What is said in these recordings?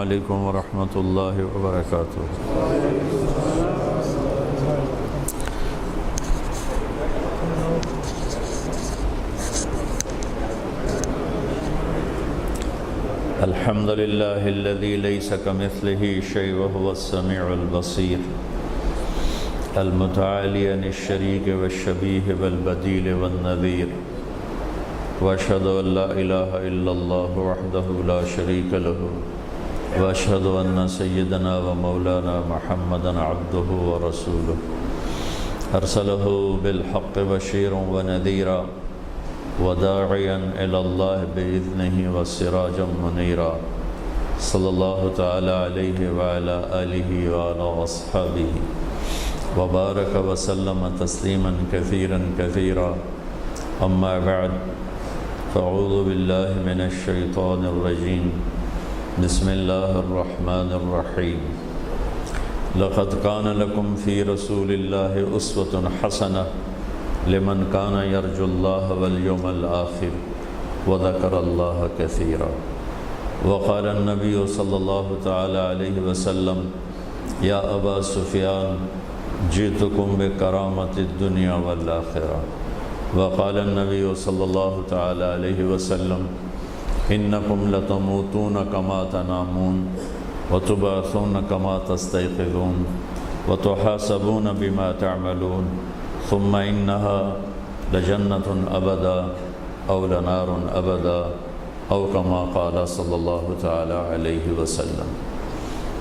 علیکم ورحمۃ اللہ وبرکاتہ۔ الحمد للہ الذی لیس کمثلہ شیء وہو السمیع البصیر المتعالی عن الشریک والشبیہ والبدیل والنظیر، واشہد ان لا الہ الا اللہ وحدہ لا شریک لہ، واشہد ان سیدنا و مولانا محمدا عبدہ ورسولہ، ارسلہ بالحق بشیرا ونذیرا وداعیا الی اللہ باذنہ وسراجا منیرا، صلی اللہ تعالی علیہ وعلی آلہ وعلی اصحابہ وبارک وسلم تسلیما کثیرا کثیرا، اما بعد فاعوذ باللہ من الشیطان الرجیم، بسم اللہ الرحمن الرحیم۔ لقد کان لکم فی رسول اللہ اسوۃ حسنہ لمن کان یرجو اللہ والیوم الآخر وذکر اللہ کثیرا۔ وقال النبی صلی اللہ تعالی علیہ وسلم یا ابا سفیان جئتکم بکرامۃ الدنیا والآخرہ۔ وقال النبی صلی اللہ تعالی علیہ وسلم انکم لتموتون کما تنامون وتبعثون کما تستيقظون وتحاسبون بما تعملون ثم انها لجنة ابدا او لنار ابدا او کما قال صلی اللہ تعالی علیہ وسلم۔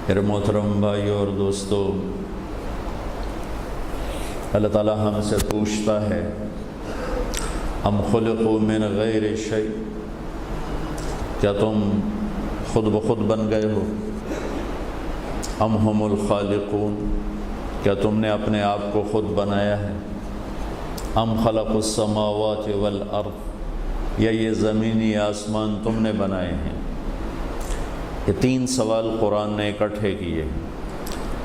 میرے محترم بھائی اور دوستو، اللہ تعالیٰ ہم سے پوچھتا ہے ام خلقوا من غیر شیء، کیا تم خود بخود بن گئے ہو؟ ام ہم الخالقون، کیا تم نے اپنے آپ کو خود بنایا ہے؟ ام خلق السماوات والارض، یا یہ زمینی آسمان تم نے بنائے ہیں؟ یہ تین سوال قرآن نے اکٹھے کیے۔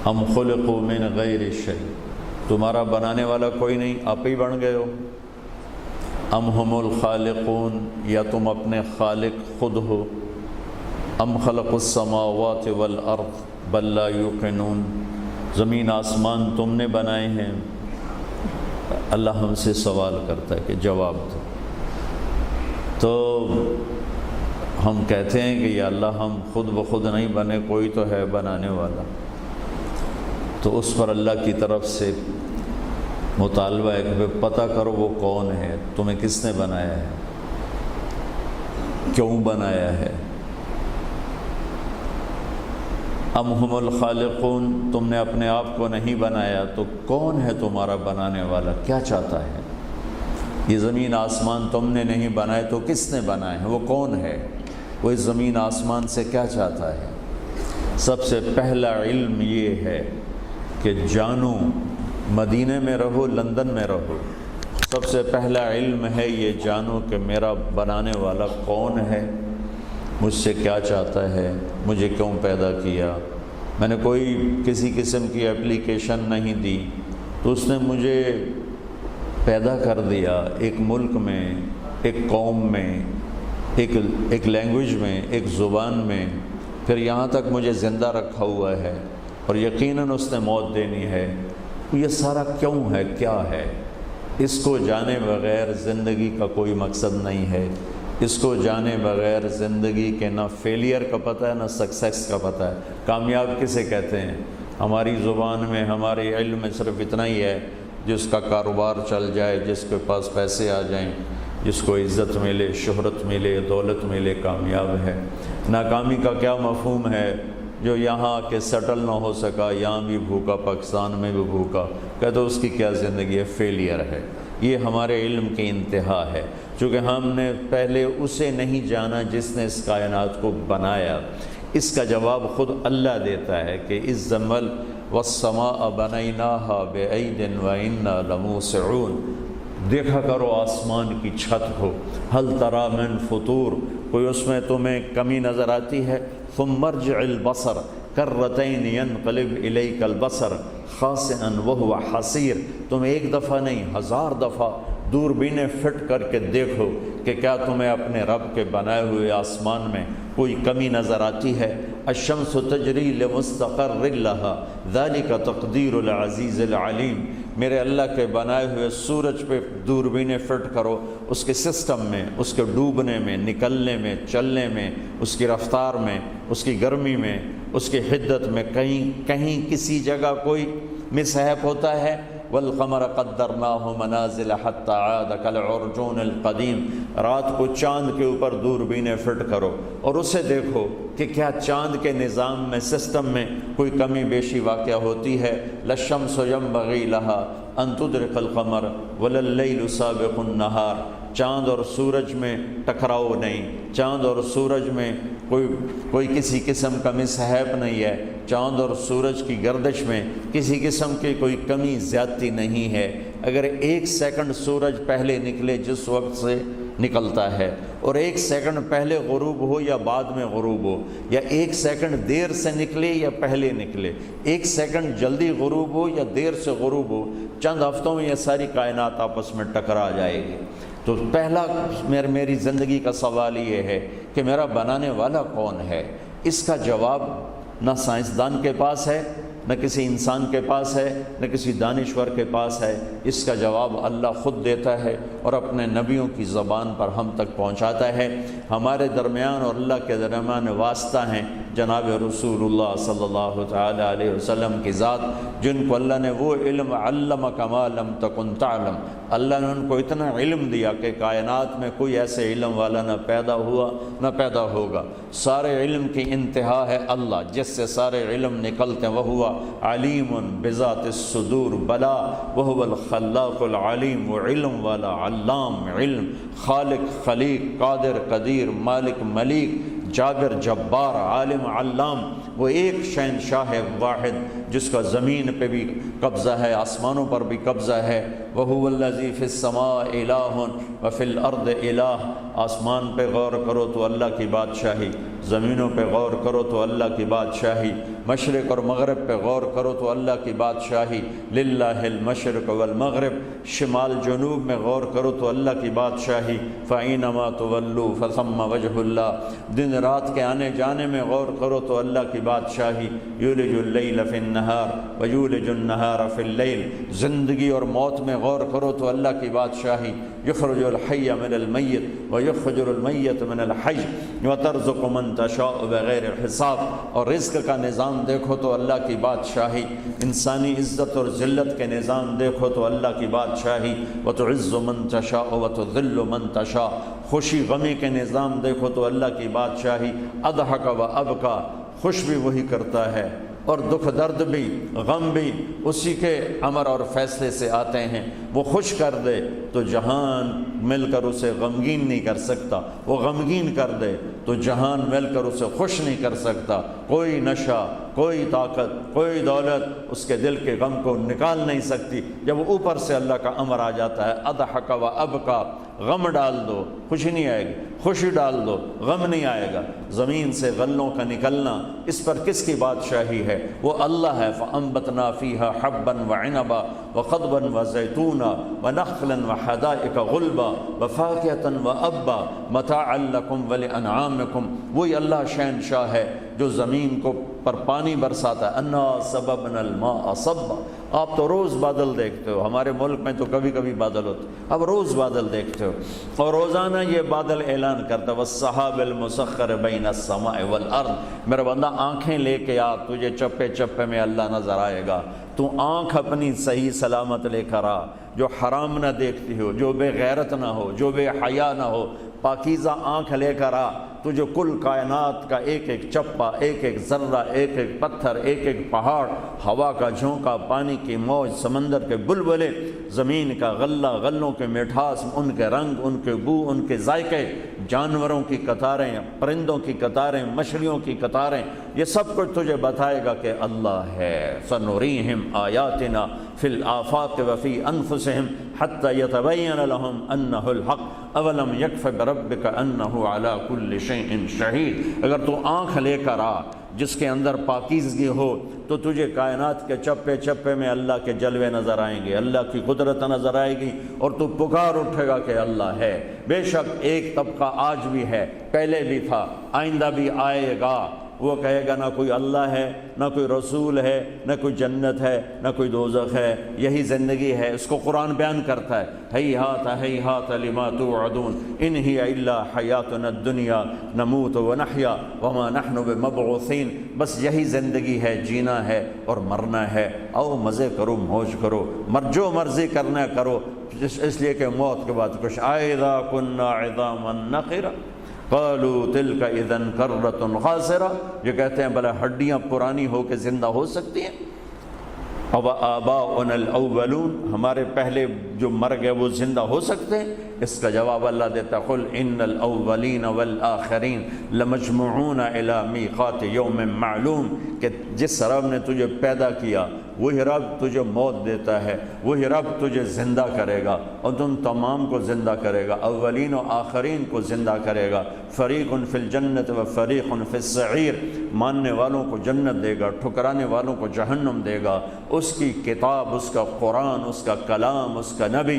ام خلقوا من غیر شیء، تمہارا بنانے والا کوئی نہیں، آپ ہی بن گئے ہو۔ ام ہم الخالقون، یا تم اپنے خالق خود ہو۔ ام خلق السماوات والارض بل لا یوقنون، زمین آسمان تم نے بنائے ہیں۔ اللہ ہم سے سوال کرتا ہے کہ جواب دو، تو ہم کہتے ہیں کہ یا اللہ ہم خود بخود نہیں بنے، کوئی تو ہے بنانے والا۔ تو اس پر اللہ کی طرف سے مطالبہ ہے کہ پتہ کرو وہ کون ہے، تمہیں کس نے بنایا ہے، کیوں بنایا ہے۔ ام ہم الخالقون، تم نے اپنے آپ کو نہیں بنایا تو کون ہے تمہارا بنانے والا، کیا چاہتا ہے؟ یہ زمین آسمان تم نے نہیں بنائے تو کس نے بنائے ہیں، وہ کون ہے، وہ اس زمین آسمان سے کیا چاہتا ہے؟ سب سے پہلا علم یہ ہے کہ جانو، مدینہ میں رہو لندن میں رہو، سب سے پہلا علم ہے یہ جانو کہ میرا بنانے والا کون ہے، مجھ سے کیا چاہتا ہے، مجھے کیوں پیدا کیا۔ میں نے کوئی کسی قسم کی اپلیکیشن نہیں دی، تو اس نے مجھے پیدا کر دیا ایک ملک میں، ایک قوم میں، ایک لینگویج میں، ایک زبان میں، پھر یہاں تک مجھے زندہ رکھا ہوا ہے، اور یقیناً اس نے موت دینی ہے۔ یہ سارا کیوں ہے، کیا ہے، اس کو جانے بغیر زندگی کا کوئی مقصد نہیں ہے۔ اس کو جانے بغیر زندگی کے نہ فیلئر کا پتہ ہے نہ سکسیس کا پتہ ہے۔ کامیاب کسے کہتے ہیں؟ ہماری زبان میں، ہمارے علم میں صرف اتنا ہی ہے جس کا کاروبار چل جائے، جس کے پاس پیسے آ جائیں، جس کو عزت ملے، شہرت ملے، دولت ملے، کامیاب ہے۔ ناکامی کا کیا مفہوم ہے؟ جو یہاں کے سیٹل نہ ہو سکا، یہاں بھی بھوکا، پاکستان میں بھی بھوکا، کہتے اس کی کیا زندگی ہے، فیلئر ہے۔ یہ ہمارے علم کی انتہا ہے، چونکہ ہم نے پہلے اسے نہیں جانا جس نے اس کائنات کو بنایا۔ اس کا جواب خود اللہ دیتا ہے کہ اس زمل والسماء بنیناہا بعید وإنا لموسعون، دیکھا کرو آسمان کی چھت کو، ہل تری من فطور، کوئی اس میں تمہیں کمی نظر آتی ہے؟ ثم ارجع البصر کرتین ینقلب الیک البصر خاسئا وہو حسیر، تم ایک دفعہ نہیں 1000 دفعہ دوربینیں فٹ کر کے دیکھو کہ کیا تمہیں اپنے رب کے بنائے ہوئے آسمان میں کوئی کمی نظر آتی ہے؟ الشمس تجری لمستقر لها ذلك تقدیر العزیز العلیم، میرے اللہ کے بنائے ہوئے سورج پہ دوربینیں فٹ کرو، اس کے سسٹم میں، اس کے ڈوبنے میں، نکلنے میں، چلنے میں، اس کی رفتار میں، اس کی گرمی میں، اس کی حدت میں، کہیں کسی جگہ کوئی مسحب ہوتا ہے؟ والقمر قدرناہ منازل حتی عاد کالعرجون القدیم، رات کو چاند کے اوپر دوربینیں فٹ کرو اور اسے دیکھو کہ کیا چاند کے نظام میں، سسٹم میں کوئی کمی بیشی واقع ہوتی ہے؟ للشمس ينبغي لها ان تدرك القمر ولا الليل سابق النهار، چاند اور سورج میں ٹکراؤ نہیں، چاند اور سورج میں کوئی کسی قسم کا مسحب نہیں ہے، چاند اور سورج کی گردش میں کسی قسم کی کوئی کمی زیادتی نہیں ہے۔ اگر ایک سیکنڈ سورج پہلے نکلے جس وقت سے نکلتا ہے، اور ایک سیکنڈ پہلے غروب ہو یا بعد میں غروب ہو، یا ایک سیکنڈ دیر سے نکلے یا پہلے نکلے، ایک سیکنڈ جلدی غروب ہو یا دیر سے غروب ہو، چند ہفتوں میں یہ ساری کائنات آپس میں ٹکرا جائے گی۔ تو پہلا میری زندگی کا سوال یہ ہے کہ میرا بنانے والا کون ہے؟ اس کا جواب نہ سائنسدان کے پاس ہے، نہ کسی انسان کے پاس ہے، نہ کسی دانشور کے پاس ہے۔ اس کا جواب اللہ خود دیتا ہے اور اپنے نبیوں کی زبان پر ہم تک پہنچاتا ہے۔ ہمارے درمیان اور اللہ کے درمیان واسطہ ہیں جناب رسول اللہ صلی اللہ تعالی علیہ وسلم کی ذات، جن کو اللہ نے وہ علم علمک ما لم تکن تعلم، اللہ نے ان کو اتنا علم دیا کہ کائنات میں کوئی ایسے علم والا نہ پیدا ہوا نہ پیدا ہوگا۔ سارے علم کی انتہا ہے اللہ، جس سے سارے علم نکلتے ہیں، وہ ہوا علیم بذات الصدور، بلا وہ الخلاق العلیم، وہ علم والا، علام، علم، خالق، خلیق، قادر، قدیر، مالک، ملیک، جابر، جبار، عالم، علام، وہ ایک شہنشاہ واحد جس کا زمین پہ بھی قبضہ ہے، آسمانوں پر بھی قبضہ ہے۔ وَهُوَ الَّذِي فِي السَّمَاءِ إِلَٰهٌ وَفِي الْأَرْضِ إِلَٰهٌ، آسمان پہ غور کرو تو اللہ کی بادشاہی، زمینوں پہ غور کرو تو اللہ کی بادشاہی، مشرق اور مغرب پہ غور کرو تو اللہ کی بادشاہی، للہ المشرق والمغرب، شمال جنوب میں غور کرو تو اللہ کی بادشاہی، فَأَيْنَمَا تُوَلُّوا فَثَمَّ وَجْهُ اللَّهِ، دن رات کے آنے جانے میں غور کرو تو اللہ کی بادشاہی، یولج اللیل فی النہار ویولج النہار فی اللیل، زندگی اور موت میں غور کرو تو اللہ کی بادشاہی، یخرج الحی من المیت ویخرج المیت من الحی وترزق من تشاء بغیر حساب، اور رزق کا نظام دیکھو تو اللہ کی بادشاہی، انسانی عزت اور ذلت کے نظام دیکھو تو اللہ کی بادشاہی، وتعز من تشاء وتذل من تشاء، خوشی غمی کے نظام دیکھو تو اللہ کی بادشاہی، اضحک و ابکا، خوش بھی وہی کرتا ہے اور دکھ درد بھی، غم بھی اسی کے امر اور فیصلے سے آتے ہیں۔ وہ خوش کر دے تو جہان مل کر اسے غمگین نہیں کر سکتا، وہ غمگین کر دے تو جہان مل کر اسے خوش نہیں کر سکتا۔ کوئی نشہ، کوئی طاقت، کوئی دولت اس کے دل کے غم کو نکال نہیں سکتی۔ جب اوپر سے اللہ کا امر آ جاتا ہے، اضحک و ابکا، غم ڈال دو خوشی نہیں آئے گی، خوشی ڈال دو غم نہیں آئے گا۔ زمین سے غلوں کا نکلنا، اس پر کس کی بادشاہی ہے؟ وہ اللہ ہے۔ فَأَنبَتْنَا فِيهَا حَبًّا وَعِنَبًا وَقَضْبًا وَزَيْتُونًا وَنَخْلًا وَحَدَائِقَ غُلْبًا وَفَاكِهَةً وَأَبًّا مَتَاعًا لَكُمْ وَلِأَنْعَامِكُمْ، وہی اللہ شہنشاہ ہے جو زمین کو پر پانی برساتا ہے۔ اَنَّا صَبَبْنَا الْمَاءَ صَبًّا، آپ تو روز بادل دیکھتے ہو، ہمارے ملک میں تو کبھی کبھی بادل ہوتے، اب روز بادل دیکھتے ہو، اور روزانہ یہ بادل اعلان کرتا ہے وَالسَّحَابِ الْمُسَخَّرِ بَيْنَ السَّمَاءِ وَالْأَرْضِ، میرا بندہ آنکھیں لے کے آ، تجھے چپے چپے میں اللہ نظر آئے گا۔ تو آنکھ اپنی صحیح سلامت لے کر آ، جو حرام نہ دیکھتی ہو، جو بے غیرت نہ ہو، جو بے حیا نہ ہو، پاکیزہ آنکھ لے کر آ، تجھے کل کائنات کا ایک ایک چپا، ایک ایک ذرہ، ایک ایک پتھر، ایک ایک پہاڑ، ہوا کا جھونکا، پانی کی موج، سمندر کے بلبلے، زمین کا غلہ، غلوں کے مٹھاس، ان کے رنگ، ان کے بو، ان کے ذائقے، جانوروں کی قطاریں، پرندوں کی قطاریں، مچھلیوں کی قطاریں، یہ سب کچھ تجھے بتائے گا کہ اللہ ہے۔ سَنُرِيهِمْ آيَاتِنَا فِي الْآفَاقِ وَفِي أَنفُسِهِمْ حَتَّى يَتَبَيَّنَ لَهُمْ أَنَّهُ الْحَقُّ أَوَلَمْ يَكْفِ بِرَبِّكَ أَنَّهُ عَلَى كُلِّ شَيْءٍ شَهِيدٌ، اگر تو آنکھ لے کر آ جس کے اندر پاکیزگی ہو تو تجھے کائنات کے چپے چپے میں اللہ کے جلوے نظر آئیں گے، اللہ کی قدرت نظر آئے گی، اور تو پکار اٹھے گا کہ اللہ ہے۔ بے شک ایک طبقہ آج بھی ہے، پہلے بھی تھا، آئندہ بھی آئے گا، وہ کہے گا نہ کوئی اللہ ہے، نہ کوئی رسول ہے، نہ کوئی جنت ہے، نہ کوئی دوزخ ہے، یہی زندگی ہے۔ اس کو قرآن بیان کرتا ہے، ہیہات لما توعدون ان ہی الا حیاتنا الدنیا نموت ونحیا وما نحن بمبعوثین، بس یہی زندگی ہے، جینا ہے اور مرنا ہے، آؤ مزے کرو، موج کرو، جو مرضی کرنا ہے کرو، اس لیے کہ موت کے بعد کچھ اذا کنا عظاما نخرا قالوا تلک اذا کرۃ خاسرہ، یہ کہتے ہیں بھلا ہڈیاں پرانی ہو کے زندہ ہو سکتی ہیں؟ اب آباؤنا الاولون، ہمارے پہلے جو مر گئے وہ زندہ ہو سکتے ہیں؟ اس کا جواب اللہ دیتا قل ان الاولین والآخرین لمجموعون الی میقات یوم معلوم، کہ جس رب نے تجھے پیدا کیا وہی رب تجھے موت دیتا ہے، وہی رب تجھے زندہ کرے گا اور تم تمام کو زندہ کرے گا، اولین و آخرین کو زندہ کرے گا۔ فریق فی الجنت و فریق فی السعیر، ماننے والوں کو جنت دے گا، ٹھکرانے والوں کو جہنم دے گا۔ اس کی کتاب، اس کا قرآن، اس کا کلام، اس کا نبی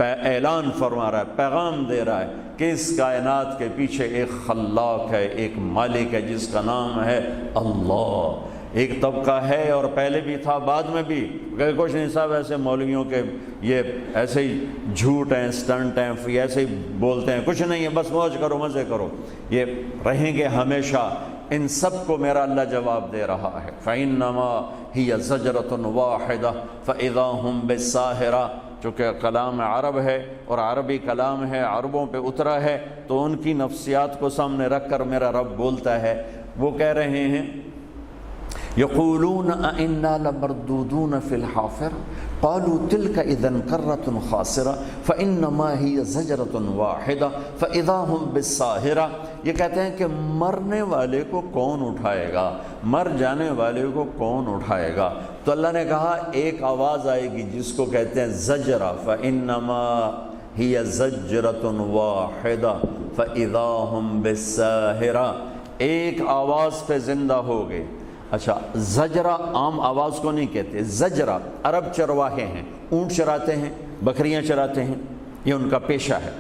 اعلان فرما رہا ہے، پیغام دے رہا ہے کہ اس کائنات کے پیچھے ایک خلاق ہے، ایک مالک ہے جس کا نام ہے اللہ۔ ایک طبقہ ہے اور پہلے بھی تھا، بعد میں بھی، کہ کچھ نہیں صاحب ایسے مولویوں کے یہ ایسے ہی جھوٹ ہیں، سٹنٹ ہیں، ایسے ہی بولتے ہیں، کچھ نہیں ہے، بس موج کرو، مزے کرو، یہ رہیں گے ہمیشہ۔ ان سب کو میرا اللہ جواب دے رہا ہے، فَإِنَّمَا هِيَ زَجْرَةٌ وَاحِدَةٌ فَإِذَا هُمْ بِالسَّاهِرَةِ، چونکہ کلام عرب ہے اور عربی کلام ہے، عربوں پہ اترا ہے، تو ان کی نفسیات کو سامنے رکھ کر میرا رب بولتا ہے۔ وہ کہہ رہے ہیں یقولون اِنَّا لَمَرْدُودُونَ فِي الْحَافِرَةِ قَالُوا تِلْكَ إِذًا كَرَّةٌ خَاسِرَةٌ فَإِنَّمَا هِيَ زَجْرَةٌ وَاحِدَةٌ فَإِذَا هُمْ بِالسَّاهِرَةِ، یہ کہتے ہیں کہ مرنے والے کو کون اٹھائے گا، مر جانے والے کو کون اٹھائے گا؟ تو اللہ نے کہا ایک آواز آئے گی جس کو کہتے ہیں زجرہ، فَإِنَّمَا هِيَ زَجْرَةٌ وَاحِدَةٌ فَإِذَا هُمْ بِالسَّاهِرَةِ، ایک آواز پہ زندہ ہو گئے۔ اچھا، زجرہ عام آواز کو نہیں کہتے، زجرہ عرب چرواہے ہیں، اونٹ چراتے ہیں، بکریاں چراتے ہیں، یہ ان کا پیشہ ہے۔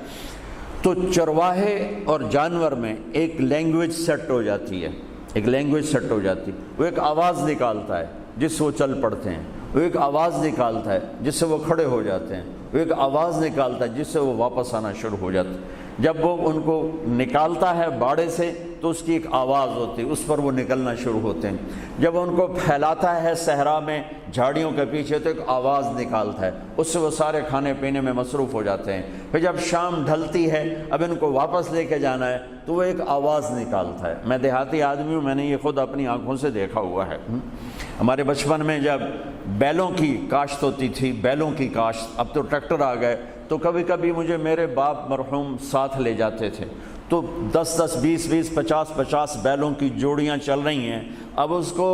تو چرواہے اور جانور میں ایک لینگویج سیٹ ہو جاتی ہے، ایک لینگویج سیٹ ہو جاتی ہے، وہ ایک آواز نکالتا ہے جس سے وہ چل پڑتے ہیں، وہ ایک آواز نکالتا ہے جس سے وہ کھڑے ہو جاتے ہیں، وہ ایک آواز نکالتا ہے جس سے وہ واپس آنا شروع ہو جاتے ہیں۔ جب وہ ان کو نکالتا ہے باڑے سے تو اس کی ایک آواز ہوتی ہے، اس پر وہ نکلنا شروع ہوتے ہیں۔ جب ان کو پھیلاتا ہے صحرا میں جھاڑیوں کے پیچھے تو ایک آواز نکالتا ہے، اس سے وہ سارے کھانے پینے میں مصروف ہو جاتے ہیں۔ پھر جب شام ڈھلتی ہے، اب ان کو واپس لے کے جانا ہے تو وہ ایک آواز نکالتا ہے۔ میں دیہاتی آدمی ہوں، میں نے یہ خود اپنی آنکھوں سے دیکھا ہوا ہے۔ ہمارے بچپن میں جب بیلوں کی کاشت ہوتی تھی، بیلوں کی کاشت، اب تو ٹریکٹر آ گئے، تو کبھی کبھی مجھے میرے باپ مرحوم ساتھ لے جاتے تھے، تو 10 20 50 بیلوں کی جوڑیاں چل رہی ہیں۔ اب اس کو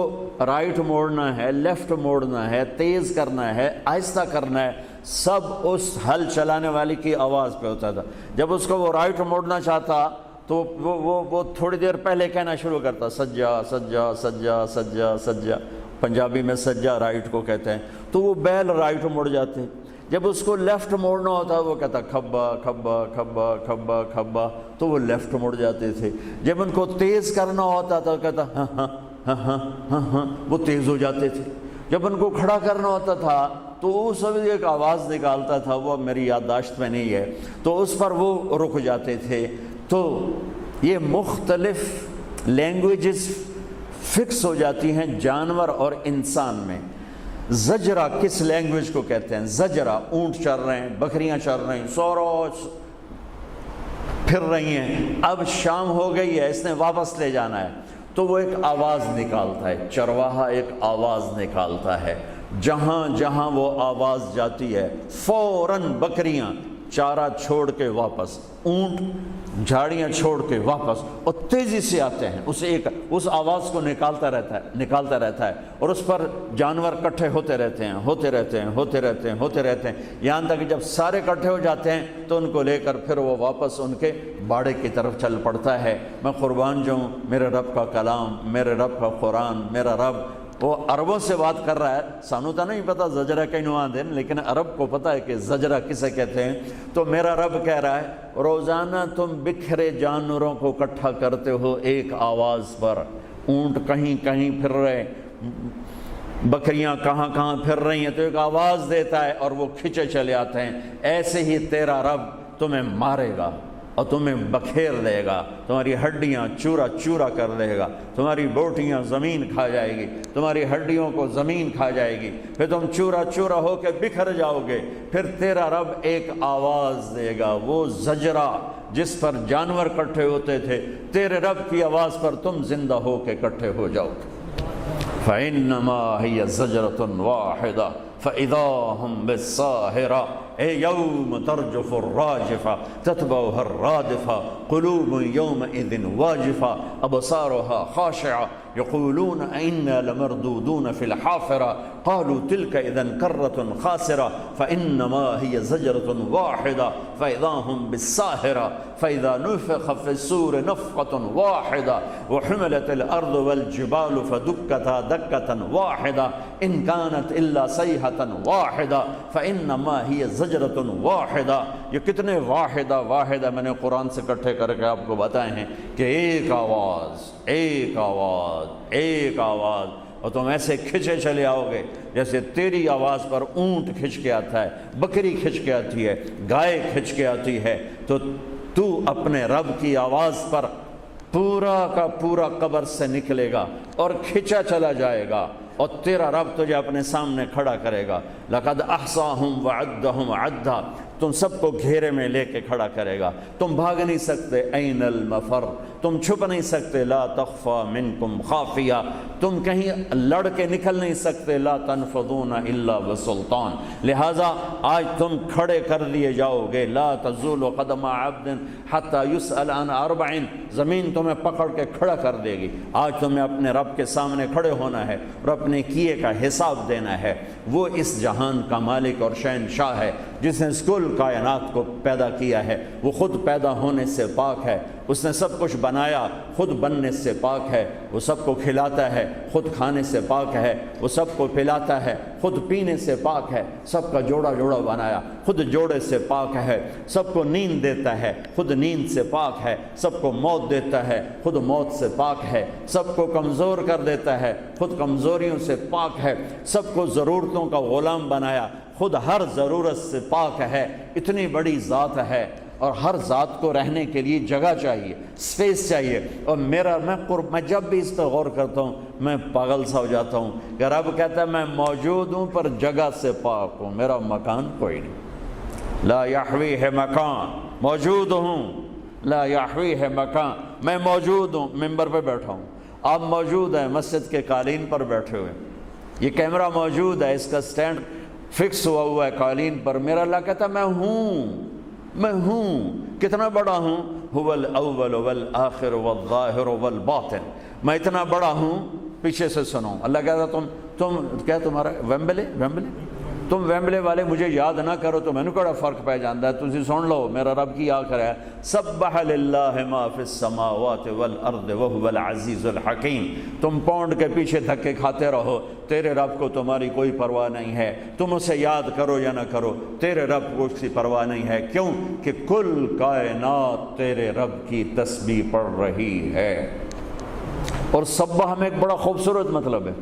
رائٹ موڑنا ہے، لیفٹ موڑنا ہے، تیز کرنا ہے، آہستہ کرنا ہے، سب اس ہل چلانے والی کی آواز پہ ہوتا تھا۔ جب اس کو وہ رائٹ موڑنا چاہتا تو وہ تھوڑی دیر پہلے کہنا شروع کرتا، سجا سجا سجا سجا سجا، پنجابی میں سجا رائٹ کو کہتے ہیں، تو وہ بیل رائٹ مڑ جاتے ہیں۔ جب اس کو لیفٹ موڑنا ہوتا وہ کہتا کھبا کھبا کھبا کھبا کھبا، تو وہ لیفٹ مڑ جاتے تھے۔ جب ان کو تیز کرنا ہوتا تھا کہتا ہاں ہاں ہاں ہاں ہاں ہاں، وہ تیز ہو جاتے تھے۔ جب ان کو کھڑا کرنا ہوتا تھا تو وہ سب ایک آواز نکالتا تھا، وہ میری یادداشت میں نہیں ہے، تو اس پر وہ رک جاتے تھے۔ تو یہ مختلف لینگویجز فکس ہو جاتی ہیں جانور اور انسان میں۔ زجرہ کس لینگویج کو کہتے ہیں؟ زجرہ، اونٹ چر رہے ہیں، بکریاں چر رہے ہیں، سوروس پھر رہی ہیں، اب شام ہو گئی ہے، اس نے واپس لے جانا ہے، تو وہ ایک آواز نکالتا ہے، چرواہا ایک آواز نکالتا ہے، جہاں جہاں وہ آواز جاتی ہے فوراً بکریاں چارہ چھوڑ کے واپس، اونٹ جھاڑیاں چھوڑ کے واپس، اور تیزی سے آتے ہیں، اس آواز کو نکالتا رہتا ہے، اور اس پر جانور کٹھے ہوتے رہتے ہیں، یہاں تک کہ جب سارے کٹھے ہو جاتے ہیں تو ان کو لے کر پھر وہ واپس ان کے باڑے کی طرف چل پڑتا ہے۔ میں قربان جاؤں، میرے رب کا کلام، میرے رب کا قرآن، میرا رب وہ عربوں سے بات کر رہا ہے۔ سانو تو نہیں پتا زجرہ کہیں نوان دیں، لیکن عرب کو پتا ہے کہ زجرہ کسے کہتے ہیں۔ تو میرا رب کہہ رہا ہے روزانہ تم بکھرے جانوروں کو اکٹھا کرتے ہو ایک آواز پر، اونٹ کہیں کہیں پھر رہے، بکریاں کہاں کہاں پھر رہی ہیں، تو ایک آواز دیتا ہے اور وہ کھچے چلے آتے ہیں۔ ایسے ہی تیرا رب تمہیں مارے گا اور تمہیں بکھیر دے گا، تمہاری ہڈیاں چورا چورا کر دے گا، تمہاری بوٹیاں زمین کھا جائے گی، تمہاری ہڈیوں کو زمین کھا جائے گی، پھر تم چورا چورا ہو کے بکھر جاؤ گے۔ پھر تیرا رب ایک آواز دے گا، وہ زجرہ جس پر جانور کٹھے ہوتے تھے، تیرے رب کی آواز پر تم زندہ ہو کے کٹھے ہو جاؤ گے۔ فَإِنَّمَا هِيَ زَجْرَةٌ وَاحِدَةٌ فَإِذَا هُمْ بِالسَّاهِرَةِ يوم ترجف الراجفة تتبعها الرادفة قلوب يومئذ واجفة أبصارها خاشعة يقولون إنا لمردودون في الحافرة قالوا تلك إذن كرة خاسرة فإنما هي زجرة واحدة فإذا هم بالساهرة فإذا نفخ في الصور نفخة واحدة وحملت الأرض والجبال فدكتا دكة واحدة إن كانت إلا صيحة واحدة فإنما هي زجرۃ واحدہ۔ یہ کتنے واحدہ میں نے قرآن سے اکٹھے کر کے آپ کو بتائے ہیں کہ ایک آواز ایک آواز ایک آواز، اور تم ایسے کھچے چلے آؤ گے جیسے تیری آواز پر اونٹ کھچ کے آتا ہے، بکری کھچ کے آتی ہے، گائے کھچ کے آتی ہے، تو اپنے رب کی آواز پر پورا کا پورا قبر سے نکلے گا اور کھچا چلا جائے گا، اور تیرا رب تجھے اپنے سامنے کھڑا کرے گا۔ لَقَدْ أَحْصَاهُمْ وَعَدَّهُمْ عَدًّا، تم سب کو گھیرے میں لے کے کھڑا کرے گا، تم بھاگ نہیں سکتے، أَيْنَ الْمَفَرُّ، تم چھپ نہیں سکتے، لَا تَخْفَى مِنْكُمْ خَافِيَةٌ، تم کہیں لڑ کے نکل نہیں سکتے، لَا تَنْفَذُونَ إِلَّا بِسُلْطَانٍ، لہٰذا آج تم کھڑے کر دیے جاؤ گے۔ لَا تَزُولُ قَدَمَ عَبْدٍ حَتَّى يُسْأَلَ عَنْ أَرْبَعٍ، زمین تمہیں پکڑ کے کھڑا کر دے گی۔ آج تمہیں اپنے رب کے سامنے کھڑے ہونا ہے اور اپنے کیے کا حساب دینا ہے۔ وہ اس جہان کا مالک اور شہنشاہ ہے جس نے اس کل کائنات کو پیدا کیا ہے، وہ خود پیدا ہونے سے پاک ہے، اس نے سب کچھ بنایا، خود بننے سے پاک ہے، وہ سب کو کھلاتا ہے، خود کھانے سے پاک ہے، وہ سب کو پلاتا ہے، خود پینے سے پاک ہے، سب کا جوڑا جوڑا بنایا، خود جوڑے سے پاک ہے، سب کو نیند دیتا ہے، خود نیند سے پاک ہے، سب کو موت دیتا ہے، خود موت سے پاک ہے، سب کو کمزور کر دیتا ہے، خود کمزوریوں سے پاک ہے، سب کو ضرورتوں کا غلام بنایا، خود ہر ضرورت سے پاک ہے۔ اتنی بڑی ذات ہے، اور ہر ذات کو رہنے کے لیے جگہ چاہیے، سپیس چاہیے، اور میں جب بھی اس پہ غور کرتا ہوں میں پاگل سا ہو جاتا ہوں کہ رب کہتا ہے میں موجود ہوں پر جگہ سے پاک ہوں، میرا مکان کوئی نہیں، لا یحویہ مکان، موجود ہوں، لا یحویہ مکان، میں موجود ہوں، ممبر پہ بیٹھا ہوں، آپ موجود ہیں مسجد کے قالین پر بیٹھے ہوئے، یہ کیمرہ موجود ہے، اس کا سٹینڈ فکس ہوا ہے قالین پر، میرا اللہ کہتا ہے میں ہوں، کتنا بڑا ہوں، هو الاول والآخر والظاہر والباطن، میں اتنا بڑا ہوں، پیچھے سے سنو، اللہ کہتا تم کیا تمہارا ویمبلے تم ویمبلے والے مجھے یاد نہ کرو تو میں نے کہا فرق پہ جاندا ہے، تسی سن لو میرا رب کی آخر ہے، سبح للہ ما فی السماوات والارض وهو العزیز الحکیم، تم پونڈ کے پیچھے دھکے کھاتے رہو، تیرے رب کو تمہاری کوئی پرواہ نہیں ہے، تم اسے یاد کرو یا نہ کرو، تیرے رب کو اس کی پرواہ نہیں ہے، کیوں کہ کل کائنات تیرے رب کی تسبیح پڑھ رہی ہے۔ اور سبح میں ایک بڑا خوبصورت مطلب ہے،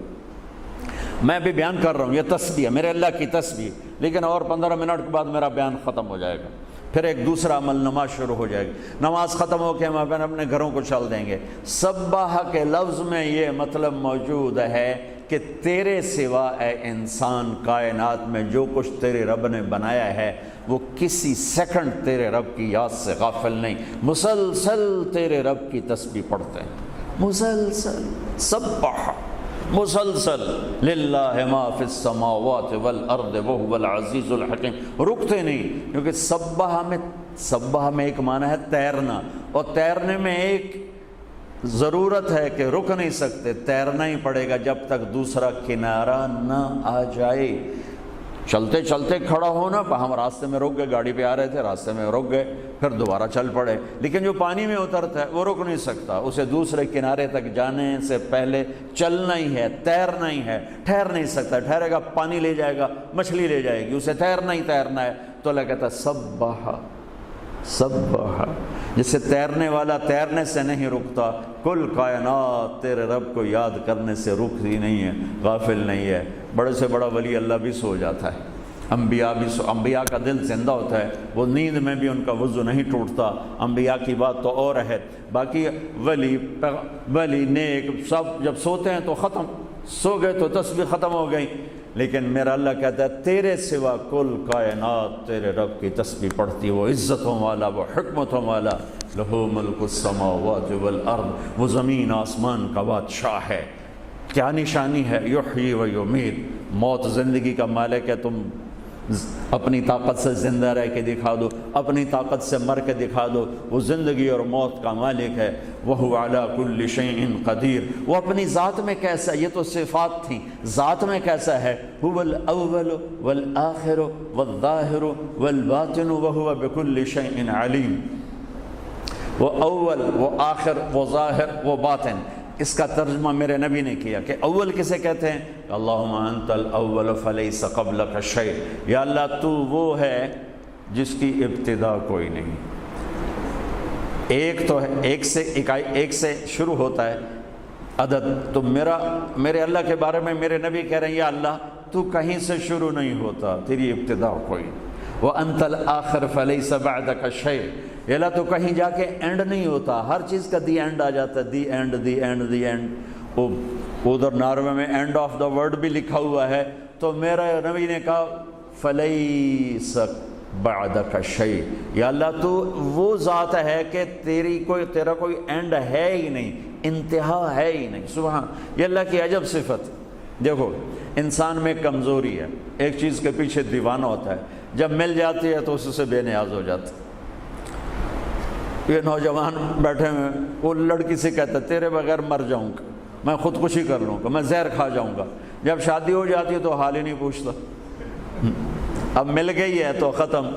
میں بھی بیان کر رہا ہوں، یہ تسبیح ہے، میرے اللہ کی تسبیح، لیکن اور 15 منٹ کے بعد میرا بیان ختم ہو جائے گا، پھر ایک دوسرا عمل نماز شروع ہو جائے گی، نماز ختم ہو کے ہم اپنے گھروں کو چل دیں گے۔ سبح کے لفظ میں یہ مطلب موجود ہے کہ تیرے سوا اے انسان کائنات میں جو کچھ تیرے رب نے بنایا ہے وہ کسی سیکنڈ تیرے رب کی یاد سے غافل نہیں، مسلسل تیرے رب کی تسبیح پڑھتے ہیں، مسلسل، سبح مسلسل، للہ ما فی السماوات والارض وهو العزیز الحکیم، رکتے نہیں، کیونکہ سبح میں ایک معنی ہے تیرنا، اور تیرنے میں ایک ضرورت ہے کہ رک نہیں سکتے، تیرنا ہی پڑے گا جب تک دوسرا کنارہ نہ آ جائے۔ چلتے چلتے کھڑا ہونا، ہم راستے میں رک گئے، گاڑی پہ آ رہے تھے، راستے میں رک گئے، پھر دوبارہ چل پڑے، لیکن جو پانی میں اترتا ہے وہ رک نہیں سکتا، اسے دوسرے کنارے تک جانے سے پہلے چلنا ہی ہے، تیرنا ہی ہے، ٹھہر نہیں سکتا، ٹھہرے گا پانی لے جائے گا، مچھلی لے جائے گی، اسے تیرنا ہی تیرنا ہے۔ تو اللہ کہتا ہے سبح، سبح، جسے تیرنے والا تیرنے سے نہیں رکتا، کل کائنات تیرے رب کو یاد کرنے سے رکتی نہیں ہے، غافل نہیں ہے۔ بڑے سے بڑا ولی اللہ بھی سو جاتا ہے، انبیاء کا دل زندہ ہوتا ہے، وہ نیند میں بھی ان کا وضو نہیں ٹوٹتا۔ انبیاء کی بات تو اور ہے، باقی ولی نیک سب جب سوتے ہیں تو ختم، سو گئے تو تسبیح ختم ہو گئی، لیکن میرا اللہ کہتا ہے تیرے سوا کل کائنات تیرے رب کی تسبیح پڑھتی، وہ عزتوں والا، وہ حکمتوں والا، لہو ملک السماوات والارض، وہ زمین آسمان کا بادشاہ ہے۔ کیا نشانی ہے؟ یحیی و یمیت، موت زندگی کا مالک ہے۔ تم اپنی طاقت سے زندہ رہ کے دکھا دو، اپنی طاقت سے مر کے دکھا دو، وہ زندگی اور موت کا مالک ہے۔ وَهُوَ عَلَى كُلِّ شَيْءٍ قَدِيرٌ، وہ اپنی ذات میں کیسا، یہ تو صفات تھیں، ذات میں کیسا ہے؟ هُوَ الْأَوَّلُ وَالْآخِرُ وَالظَّاهِرُ وَالْبَاطِنُ وَهُوَ بِكُلِّ شَيْءٍ عَلِيمٌ۔ وہ اول، وہ آخر، وہ ظاہر، وہ باطن۔ اس کا ترجمہ میرے نبی نے کیا کہ اول کسے کہتے ہیں؟ اللہم انت الاول فلیس قبلک شیء، یا اللہ تو وہ ہے جس کی ابتدا کوئی نہیں۔ ایک تو ہے، ایک سے شروع ہوتا ہے عدد، تو میرے اللہ کے بارے میں میرے نبی کہہ رہے ہیں یا اللہ تو کہیں سے شروع نہیں ہوتا، تیری ابتدا کوئی نہیں۔ وَأَنْتَ الْآخِرُ فَلَيْسَ بَعْدَكَ شَيْءٌ، یا اللہ تو کہیں جا کے اینڈ نہیں ہوتا، ہر چیز کا دی اینڈ آ جاتا ہے، the and the and the end. ادھر ناروے میں اینڈ آف دا ورلڈ بھی لکھا ہوا ہے، تو میرا نبی نے کہا فَلَيْسَ بَعْدَكَ شَيْءٌ، یا اللہ تو وہ ذات ہے کہ تیرا کوئی اینڈ ہے ہی نہیں، انتہا ہے ہی نہیں۔ سبحان، یہ اللہ کی عجب صفت۔ دیکھو انسان میں کمزوری ہے، ایک چیز کے پیچھے دیوانہ ہوتا ہے، جب مل جاتی ہے تو اس سے بے نیاز ہو جاتا ہے۔ یہ نوجوان بیٹھے ہوئے، وہ لڑکی سے کہتا ہے تیرے بغیر مر جاؤں گا، میں خودکشی کر لوں گا، میں زہر کھا جاؤں گا۔ جب شادی ہو جاتی ہے تو حال ہی نہیں پوچھتا، اب مل گئی ہے تو ختم،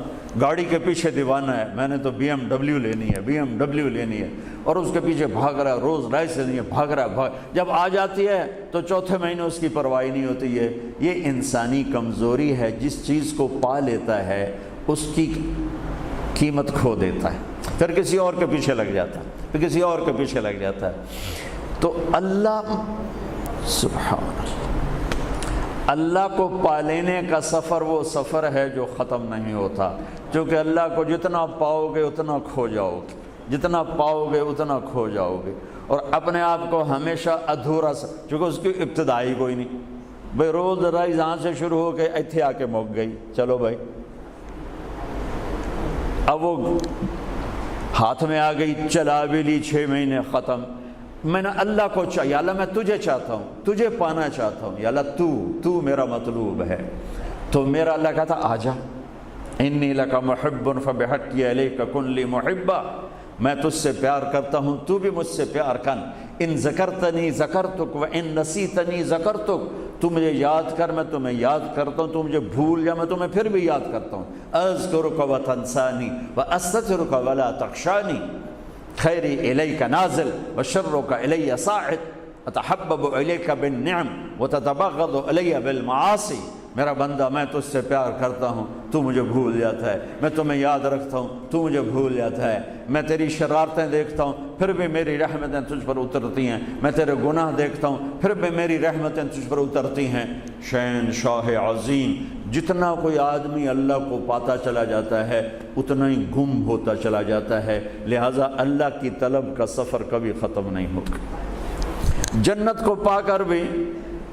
گاڑی کے پیچھے دیوانہ ہے، میں نے تو BMW لینی ہے، BMW لینی ہے، اور اس کے پیچھے بھاگ رہا ہے، روز رائس لینی ہے، بھاگ رہا ہے، جب آ جاتی ہے تو چوتھے مہینے اس کی پرواہ نہیں ہوتی ہے۔ یہ انسانی کمزوری ہے، جس چیز کو پا لیتا ہے اس کی قیمت کھو دیتا ہے، پھر کسی اور کے پیچھے لگ جاتا ہے، پھر کسی اور کے پیچھے لگ جاتا ہے۔ تو اللہ سبحان اللہ کو پالینے کا سفر وہ سفر ہے جو ختم نہیں ہوتا، کیونکہ اللہ کو جتنا پاؤ گے اتنا کھو جاؤ گے، جتنا پاؤ گے اتنا کھو جاؤ گے، اور اپنے آپ کو ہمیشہ ادھورا چونکہ اس کی ابتدائی کوئی نہیں۔ بھئی روز رائز یہاں سے شروع ہو کے ایتھے آ کے مک گئی، چلو بھائی اب وہ ہاتھ میں آ گئی، چلا بھی لی 6 مہینے، ختم۔ میں نے اللہ کو چاہیے، یا اللہ میں تجھے چاہتا ہوں، تجھے پانا چاہتا ہوں، یا اللہ تو میرا مطلوب ہے۔ تو میرا اللہ کہتا آجا، انی لک محب فبحقی الیک کن لی محبا، میں تجھ سے پیار کرتا ہوں، تو بھی مجھ سے پیار کر۔ ان ذکرتنی ذکرتک و ان نسیتنی ذکرتک، تو مجھے یاد کر میں تمہیں یاد کرتا ہوں، تو مجھے بھول جا میں تمہیں پھر بھی یاد کرتا ہوں۔ اذکرک و تنسانی و استترک ولا تخشانی، خیری الیک نازل و شرک الی صاعد، اتحبب الیک بالنعم و تتبغض الی بالمعاصی۔ میرا بندہ میں تجھ سے پیار کرتا ہوں، تو مجھے بھول جاتا ہے، میں تمہیں یاد رکھتا ہوں، تو مجھے بھول جاتا ہے، میں تیری شرارتیں دیکھتا ہوں پھر بھی میری رحمتیں تجھ پر اترتی ہیں، میں تیرے گناہ دیکھتا ہوں پھر بھی میری رحمتیں تجھ پر اترتی ہیں۔ شین شاہ عظیم، جتنا کوئی آدمی اللہ کو پاتا چلا جاتا ہے اتنا ہی گم ہوتا چلا جاتا ہے، لہٰذا اللہ کی طلب کا سفر کبھی ختم نہیں ہوگا۔ جنت کو پا کر بھی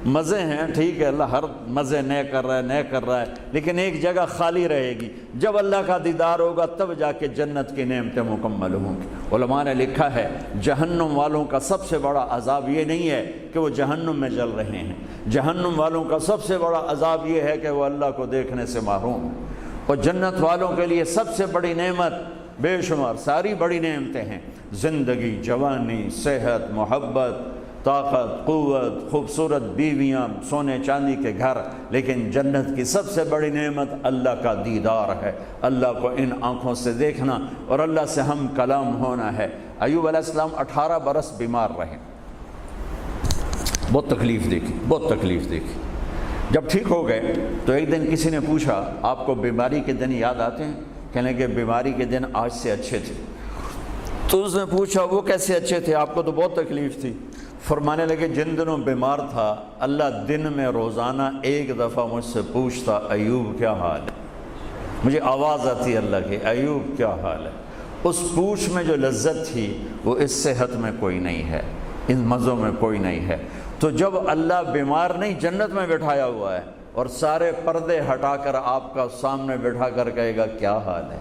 مزے ہیں، ٹھیک ہے، اللہ ہر مزے نئے کر رہا ہے، لیکن ایک جگہ خالی رہے گی، جب اللہ کا دیدار ہوگا تب جا کے جنت کی نعمتیں مکمل ہوں گی۔ علماء نے لکھا ہے جہنم والوں کا سب سے بڑا عذاب یہ نہیں ہے کہ وہ جہنم میں جل رہے ہیں، جہنم والوں کا سب سے بڑا عذاب یہ ہے کہ وہ اللہ کو دیکھنے سے محروم ہیں، اور جنت والوں کے لیے سب سے بڑی نعمت، بے شمار ساری بڑی نعمتیں ہیں، زندگی، جوانی، صحت، محبت، طاقت، قوت، خوبصورت بیویاں، سونے چاندی کے گھر، لیکن جنت کی سب سے بڑی نعمت اللہ کا دیدار ہے، اللہ کو ان آنکھوں سے دیکھنا اور اللہ سے ہم کلام ہونا ہے۔ ایوب علیہ السلام 18 برس بیمار رہے، بہت تکلیف دیکھی، جب ٹھیک ہو گئے تو ایک دن کسی نے پوچھا آپ کو بیماری کے دن یاد آتے ہیں؟ کہنے کہ بیماری کے دن آج سے اچھے تھے۔ تو اس نے پوچھا وہ کیسے اچھے تھے، آپ کو تو بہت تکلیف تھی۔ فرمانے لگے جن دنوں بیمار تھا اللہ دن میں روزانہ ایک دفعہ مجھ سے پوچھتا ایوب کیا حال ہے، مجھے آواز آتی اللہ کی ایوب کیا حال ہے۔ اس پوچھ میں جو لذت تھی وہ اس صحت میں کوئی نہیں ہے، ان مزوں میں کوئی نہیں ہے۔ تو جب اللہ بیمار نہیں جنت میں بٹھایا ہوا ہے اور سارے پردے ہٹا کر آپ کا سامنے بٹھا کر کہے گا کیا حال ہے،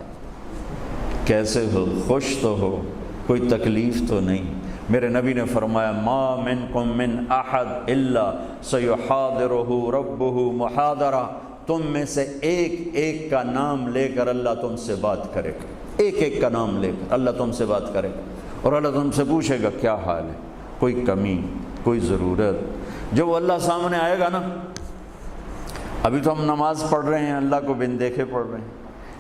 کیسے ہو، خوش تو ہو، کوئی تکلیف تو نہیں۔ میرے نبی نے فرمایا ما منکم من احد الا سیحاضرہ ربہ محاضرہ، تم میں سے ایک ایک کا نام لے کر اللہ تم سے بات کرے گا، ایک ایک کا نام لے کر اللہ تم سے بات کرے گا اور اللہ تم سے پوچھے گا کیا حال ہے، کوئی کمی، کوئی ضرورت۔ جب وہ اللہ سامنے آئے گا نا، ابھی تو ہم نماز پڑھ رہے ہیں اللہ کو بن دیکھے پڑھ رہے ہیں،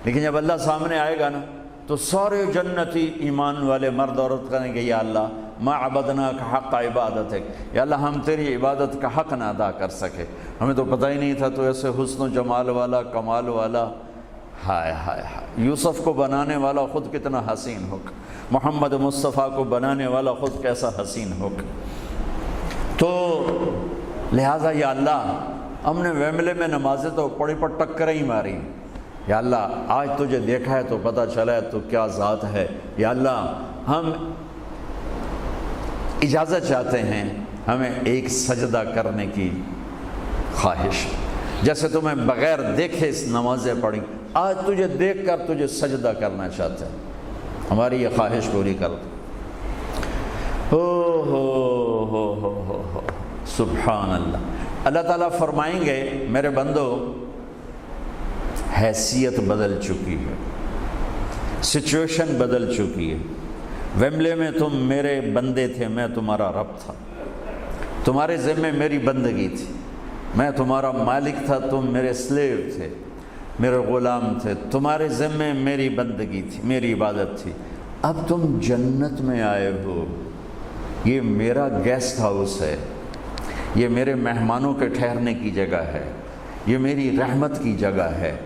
لیکن جب اللہ سامنے آئے گا نا تو سارے جنتی ایمان والے مرد عورت کہیں گے یا اللہ ما عبدناک حق عبادتک، یا اللہ ہم تیری عبادت کا حق نہ ادا کر سکے، ہمیں تو پتہ ہی نہیں تھا تو ایسے حسن و جمال والا، کمال والا، ہائے ہائے ہائے، یوسف کو بنانے والا خود کتنا حسین ہوگا، محمد مصطفیٰ کو بنانے والا خود کیسا حسین ہوگا۔ تو لہٰذا یا اللہ ہم نے ویملے میں نمازیں تو پڑی پر ٹکریں ہی ماری، یا اللہ آج تجھے دیکھا ہے تو پتہ چلا ہے تو کیا ذات ہے، یا اللہ ہم اجازت چاہتے ہیں، ہمیں ایک سجدہ کرنے کی خواہش، جیسے تمہیں بغیر دیکھے اس نمازیں پڑھی، آج تجھے دیکھ کر تجھے سجدہ کرنا چاہتے ہیں، ہماری یہ خواہش پوری کر دو۔ ہو سبحان اللہ۔ اللہ تعالیٰ فرمائیں گے میرے بندو حیثیت بدل چکی ہے، سچویشن بدل چکی ہے، ویملے میں تم میرے بندے تھے، میں تمہارا رب تھا، تمہارے ذمے میری بندگی تھی، میں تمہارا مالک تھا، تم میرے سلیو تھے، میرے غلام تھے، تمہارے ذمے میری بندگی تھی، میری عبادت تھی۔ اب تم جنت میں آئے ہو، یہ میرا گیسٹ ہاؤس ہے، یہ میرے مہمانوں کے ٹھہرنے کی جگہ ہے، یہ میری رحمت کی جگہ ہے،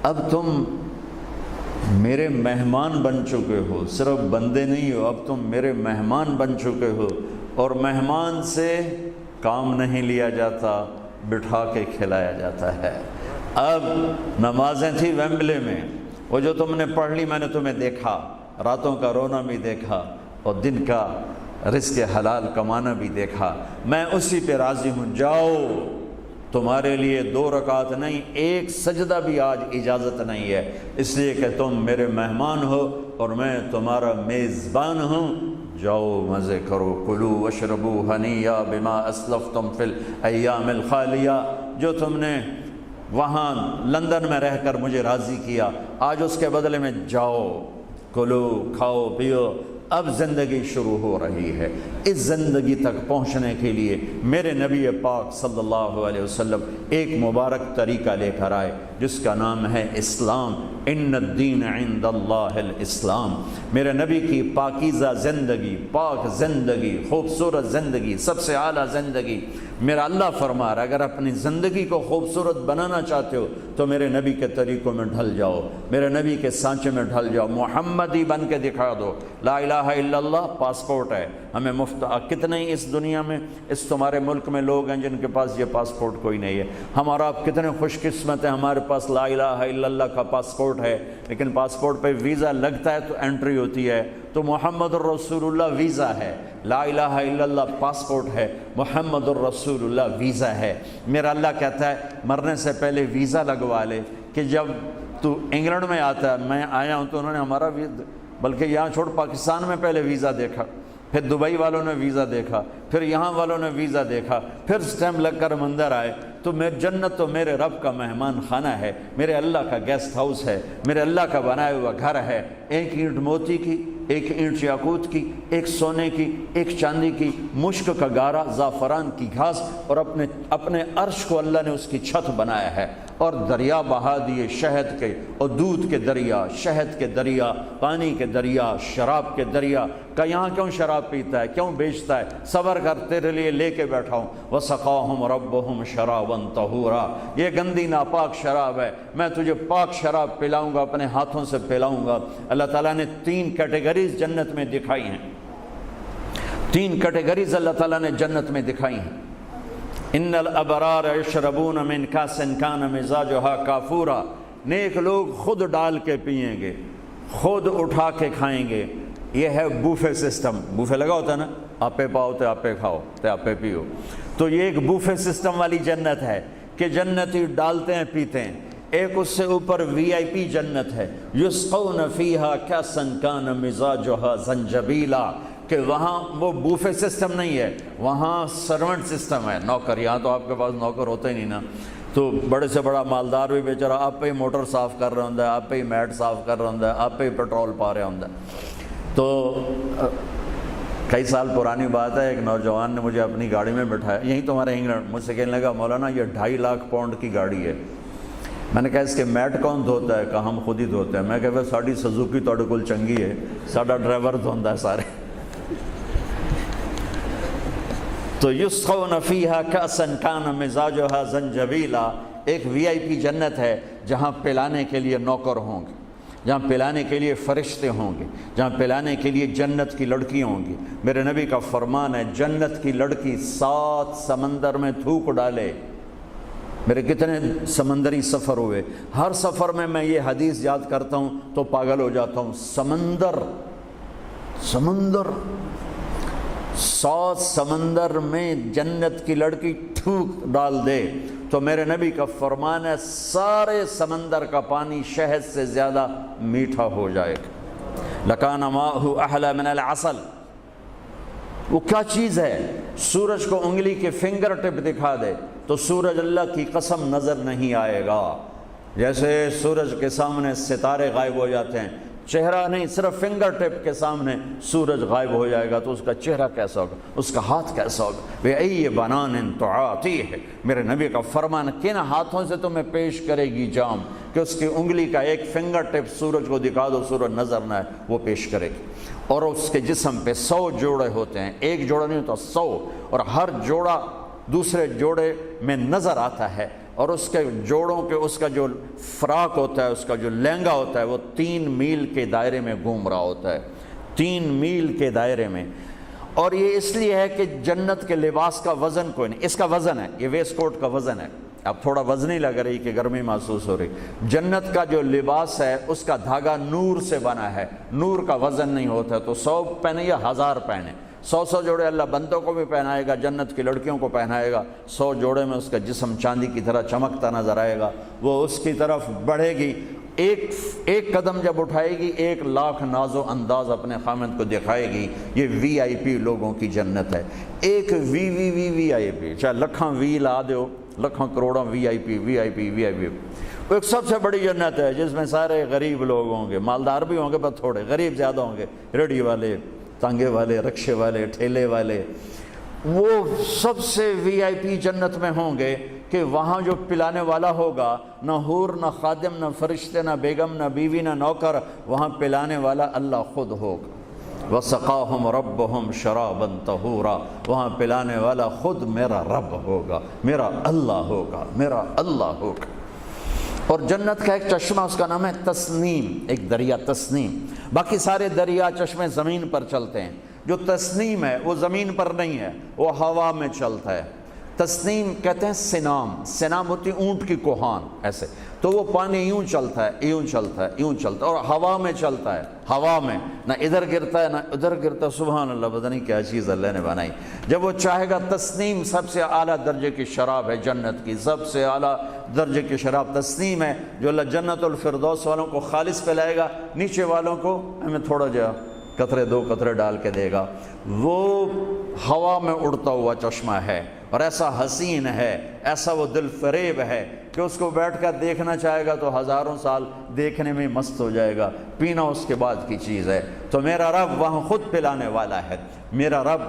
اب تم میرے مہمان بن چکے ہو، صرف بندے نہیں ہو، اب تم میرے مہمان بن چکے ہو، اور مہمان سے کام نہیں لیا جاتا، بٹھا کے کھلایا جاتا ہے۔ اب نمازیں تھیں ویمبلے میں، وہ جو تم نے پڑھ لی میں نے تمہیں دیکھا، راتوں کا رونا بھی دیکھا اور دن کا رزق حلال کمانا بھی دیکھا، میں اسی پہ راضی ہوں، جاؤ، تمہارے لیے 2 رکعت نہیں، ایک سجدہ بھی آج اجازت نہیں ہے، اس لیے کہ تم میرے مہمان ہو اور میں تمہارا میزبان ہوں، جاؤ مزے کرو، کلو واشربو ہنیا بما اسلفتم فی الایام الخالیہ، جو تم نے وہاں لندن میں رہ کر مجھے راضی کیا، آج اس کے بدلے میں جاؤ، کلو، کھاؤ، پیو۔ اب زندگی شروع ہو رہی ہے، اس زندگی تک پہنچنے کے لیے میرے نبی پاک صلی اللہ علیہ وسلم ایک مبارک طریقہ لے کر آئے جس کا نام ہے اسلام۔ ان الدین عند اللہ الاسلام۔ میرے نبی کی پاکیزہ زندگی، پاک زندگی، خوبصورت زندگی، سب سے اعلیٰ زندگی۔ میرا اللہ فرما رہا ہے اگر اپنی زندگی کو خوبصورت بنانا چاہتے ہو تو میرے نبی کے طریقوں میں ڈھل جاؤ، میرے نبی کے سانچے میں ڈھل جاؤ، محمدی بن کے دکھا دو۔ لا الہ الا اللہ پاسپورٹ ہے، ہمیں مفت۔ کتنے ہی اس دنیا میں، اس تمہارے ملک میں لوگ ہیں جن کے پاس یہ پاسپورٹ کوئی نہیں ہے۔ ہمارا آپ کتنے خوش قسمت ہیں، ہمارے پاس لا الہ الا اللہ کا پاسپورٹ ہے، لیکن پاسپورٹ پہ ویزا لگتا ہے تو انٹری ہوتی ہے، تو محمد الرسول اللہ ویزا ہے، لا الہ الا اللہ پاسپورٹ ہے، محمد الرسول اللہ ویزا ہے۔ میرا اللہ کہتا ہے مرنے سے پہلے ویزا لگوا لے، کہ جب تو انگلینڈ میں آتا ہے، میں آیا ہوں تو انہوں نے ہمارا بلکہ یہاں چھوڑ پاکستان میں پہلے ویزا دیکھا، پھر دبئی والوں نے ویزا دیکھا، پھر یہاں والوں نے ویزا دیکھا، پھر سٹیمپ لگ کر مندر آئے، تو میری جنت تو میرے رب کا مہمان خانہ ہے، میرے اللہ کا گیسٹ ہاؤس ہے، میرے اللہ کا بنایا ہوا گھر ہے۔ ایک اینٹ موتی کی، ایک اینٹ یاقوت کی، ایک سونے کی، ایک چاندی کی، مشک کا گارا، زعفران کی گھاس، اور اپنے عرش کو اللہ نے اس کی چھت بنایا ہے۔ اور دریا بہا دیے شہد کے اور دودھ کے دریا، شہد کے دریا، پانی کے دریا، شراب کے دریا۔ کہ یہاں کیوں شراب پیتا ہے، کیوں بیچتا ہے؟ صبر کر، تیرے لیے لے کے بیٹھا ہوں۔ وَسَقَاهُمْ رَبُّهُمْ شَرَابًا طَهُورًا، یہ گندی ناپاک شراب ہے، میں تجھے پاک شراب پلاؤں گا، اپنے ہاتھوں سے پلاؤں گا۔ اللہ تعالیٰ نے 3 کیٹیگریز جنت میں دکھائی ہیں، 3 کیٹیگریز اللہ تعالیٰ نے جنت میں دکھائی ہیں۔ ان الابرار یشربون من کاس کان مزاجها کافورا، نیک لوگ خود ڈال کے پئیں گے، خود اٹھا کے کھائیں گے۔ یہ ہے بوفے سسٹم، بوفے لگا ہوتا ہے نا، آپے پاؤ تے آپے کھاؤ تے آپے پیو، تو یہ ایک بوفے سسٹم والی جنت ہے کہ جنتی ڈالتے ہیں پیتے ہیں۔ ایک اس سے اوپر وی آئی پی جنت ہے، یسقون فیہا کاسا کان مزاجها زنجبیلا، کہ وہاں وہ بوفے سسٹم نہیں ہے، وہاں سرونٹ سسٹم ہے، نوکر۔ یہاں تو آپ کے پاس نوکر ہوتے ہی نہیں نا، تو بڑے سے بڑا مالدار بھی بیچارہ آپ پہ ہی موٹر صاف کر رہا ہوں، آپ پہ ہی میٹ صاف کر رہا ہوں، آپ پہ ہی پیٹرول پا رہا ہوں۔ تو کئی سال پرانی بات ہے، ایک نوجوان نے مجھے اپنی گاڑی میں بٹھایا، یہیں تو ہمارے انگلینڈ، مجھ سے کہنے لگا مولانا یہ 2.5 لاکھ پاؤنڈ کی گاڑی ہے۔ میں نے کہا اس کے میٹ کون دھوتا ہے؟ کہا ہم خود ہی دھوتے ہیں۔ میں کہا ساڑی سزوکی توڑے کل چنگی ہے، ساڑا ڈرائیور دھوندا ہے سارے۔ تو یسقون فیہا کاسا کان مزاجها زنجبیلا، ایک وی آئی پی جنت ہے جہاں پلانے کے لیے نوکر ہوں گے، جہاں پلانے کے لیے فرشتے ہوں گے، جہاں پلانے کے لیے جنت کی لڑکی ہوں گی۔ میرے نبی کا فرمان ہے جنت کی لڑکی 7 سمندر میں تھوک ڈالے۔ میرے کتنے سمندری سفر ہوئے، ہر سفر میں یہ حدیث یاد کرتا ہوں تو پاگل ہو جاتا ہوں۔ سمندر 7 سمندر میں جنت کی لڑکی تھوک ڈال دے تو میرے نبی کا فرمان ہے سارے سمندر کا پانی شہد سے زیادہ میٹھا ہو جائے گا۔ لکان ماؤہ احلی من العسل، وہ کیا چیز ہے؟ سورج کو انگلی کے فنگر ٹپ دکھا دے تو سورج اللہ کی قسم نظر نہیں آئے گا۔ جیسے سورج کے سامنے ستارے غائب ہو جاتے ہیں، چہرہ نہیں، صرف فنگر ٹپ کے سامنے سورج غائب ہو جائے گا تو اس کا چہرہ کیسا ہوگا، اس کا ہاتھ کیسا ہوگا؟ بِأَيِّ بَنَانٍ تُعَاطِيهِ، میرے نبی کا فرمان، کن ہاتھوں سے تمہیں پیش کرے گی جام کہ اس کی انگلی کا ایک فنگر ٹپ سورج کو دکھا دو، سورج نظر نہ آئے، وہ پیش کرے گی۔ اور اس کے جسم پہ 100 جوڑے ہوتے ہیں، ایک جوڑا نہیں ہوتا، 100، اور ہر جوڑا دوسرے جوڑے میں نظر آتا ہے، اور اس کے جوڑوں کے اس کا جو فراق ہوتا ہے، اس کا جو لہنگا ہوتا ہے، وہ 3 میل کے دائرے میں گھوم رہا ہوتا ہے، 3 میل کے دائرے میں۔ اور یہ اس لیے ہے کہ جنت کے لباس کا وزن کوئی نہیں، اس کا وزن ہے، یہ ویسٹ کوٹ کا وزن ہے۔ اب تھوڑا وزنی لگ رہی کہ گرمی محسوس ہو رہی۔ جنت کا جو لباس ہے اس کا دھاگا نور سے بنا ہے، نور کا وزن نہیں ہوتا، تو 100 پہنے یا 1000 پہنے، 100 جوڑے اللہ بندوں کو بھی پہنائے گا، جنت کی لڑکیوں کو پہنائے گا، 100 جوڑے میں اس کا جسم چاندی کی طرح چمکتا نظر آئے گا، وہ اس کی طرف بڑھے گی، ایک قدم جب اٹھائے گی 1 لاکھ ناز و انداز اپنے خامند کو دکھائے گی۔ یہ وی آئی پی لوگوں کی جنت ہے، ایک وی آئی پی، چاہے لکھاں وی لا دیو، لکھاں کروڑاں وی آئی پی، وہ ایک سب سے بڑی جنت ہے جس میں سارے غریب لوگ ہوں گے، مالدار بھی ہوں گے پر تھوڑے، غریب زیادہ ہوں گے، ریڑھی والے، تانگے والے، رکشے والے، ٹھیلے والے، وہ سب سے وی آئی پی جنت میں ہوں گے کہ وہاں جو پلانے والا ہوگا، نہ حور، نہ خادم، نہ فرشتے، نہ بیگم، نہ بیوی، نہ نوکر، وہاں پلانے والا اللہ خود ہوگا۔ وَسَقَاهُمْ رَبُّهُمْ شَرَابًا طَهُورًا، وہاں پلانے والا خود میرا رب ہوگا، میرا اللہ ہوگا، میرا اللہ ہوگا۔ اور جنت کا ایک چشمہ، اس کا نام ہے تسنیم، ایک دریا تسنیم۔ باقی سارے دریا چشمے زمین پر چلتے ہیں، جو تسنیم ہے وہ زمین پر نہیں ہے، وہ ہوا میں چلتا ہے۔ تسنیم کہتے ہیں سنام ہوتی اونٹ کی کوہان، ایسے تو وہ پانی یوں چلتا ہے، یوں چلتا ہے، یوں چلتا ہے، اور ہوا میں چلتا ہے، ہوا میں نہ ادھر گرتا ہے نہ ادھر گرتا ہے۔ سبحان اللہ، پتہ نہیں کیا چیز اللہ نے بنائی۔ جب وہ چاہے گا، تسنیم سب سے اعلیٰ درجے کی شراب ہے جنت کی، سب سے اعلیٰ درجے کی شراب تسنیم ہے، جو اللہ جنت الفردوس والوں کو خالص پلائے گا، نیچے والوں کو ہمیں تھوڑا جا قطرے 2 قطرے ڈال کے دے گا۔ وہ ہوا میں اڑتا ہوا چشمہ ہے، اور ایسا حسین ہے، ایسا وہ دل فریب ہے کہ اس کو بیٹھ کر دیکھنا چاہے گا تو 1000 سال دیکھنے میں مست ہو جائے گا، پینا اس کے بعد کی چیز ہے۔ تو میرا رب وہاں خود پلانے والا ہے، میرا رب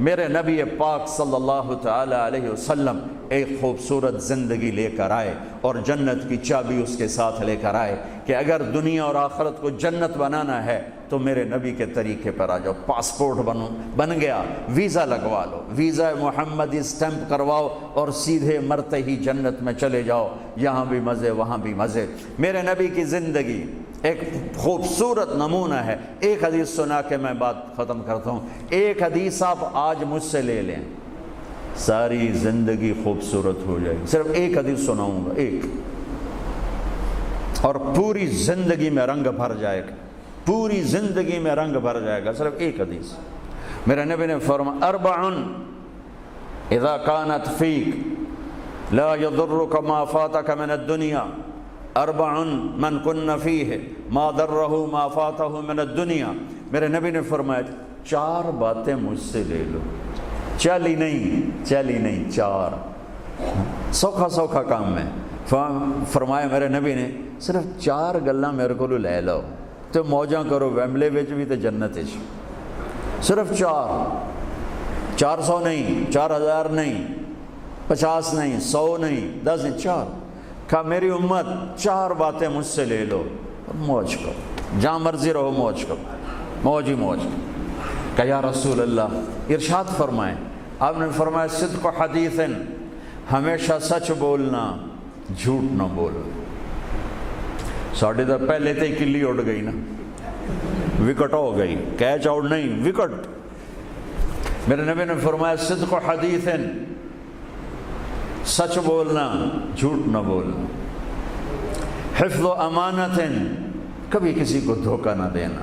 میرے نبی پاک صلی اللہ تعالی علیہ وسلم ایک خوبصورت زندگی لے کر آئے اور جنت کی چابی اس کے ساتھ لے کر آئے کہ اگر دنیا اور آخرت کو جنت بنانا ہے تو میرے نبی کے طریقے پر آ جاؤ. پاسپورٹ بن گیا, ویزا لگوا لو, ویزا محمدی اسٹیمپ کرواؤ اور سیدھے مرتے ہی جنت میں چلے جاؤ. یہاں بھی مزے وہاں بھی مزے. میرے نبی کی زندگی ایک خوبصورت نمونہ ہے. ایک حدیث سنا کے میں بات ختم کرتا ہوں. ایک حدیث آپ آج مجھ سے لے لیں, ساری زندگی خوبصورت ہو جائے گی. صرف ایک حدیث سناؤں گا, ایک, اور پوری زندگی میں رنگ بھر جائے گا, پوری زندگی میں رنگ بھر جائے گا. صرف ایک حدیث. میرے نبی نے فرمایا اربعن اذا كانت فيك لا يضرك ما فاتك من الدنيا اربع من كن فيه ما ضره ما فاته من الدنيا. میرے نبی نے فرمایا 4 باتیں مجھ سے لے لو. چلی نہیں 4 سوکھا کام میں. فرمایا میرے نبی نے صرف 4 گلاں میرے کو لے لو تو موجاں کرو ویمبلے وچ بھی تے جنت وچ. صرف 400 نہیں, 4000 نہیں, 50 نہیں, 100 نہیں, 10 نہیں, 4. کہا میری امت 4 باتیں مجھ سے لے لو اور موج کرو, جہاں مرضی رہو موج کرو, موج ہی موج. کہ یا رسول اللہ ارشاد فرمائیں. آپ نے فرمایا صدق حدیث, ہمیشہ سچ بولنا, جھوٹ نہ بولو. ساڑھے تو پہلے تے کلی اڑ گئی نا, وکٹ ہو گئی, کیچ آؤٹ نہیں وکٹ. میرے نبی نے فرمایا صدق حدیث, سچ بولنا, جھوٹ نہ بولنا. حفظ و امانت, کبھی کسی کو دھوکہ نہ دینا,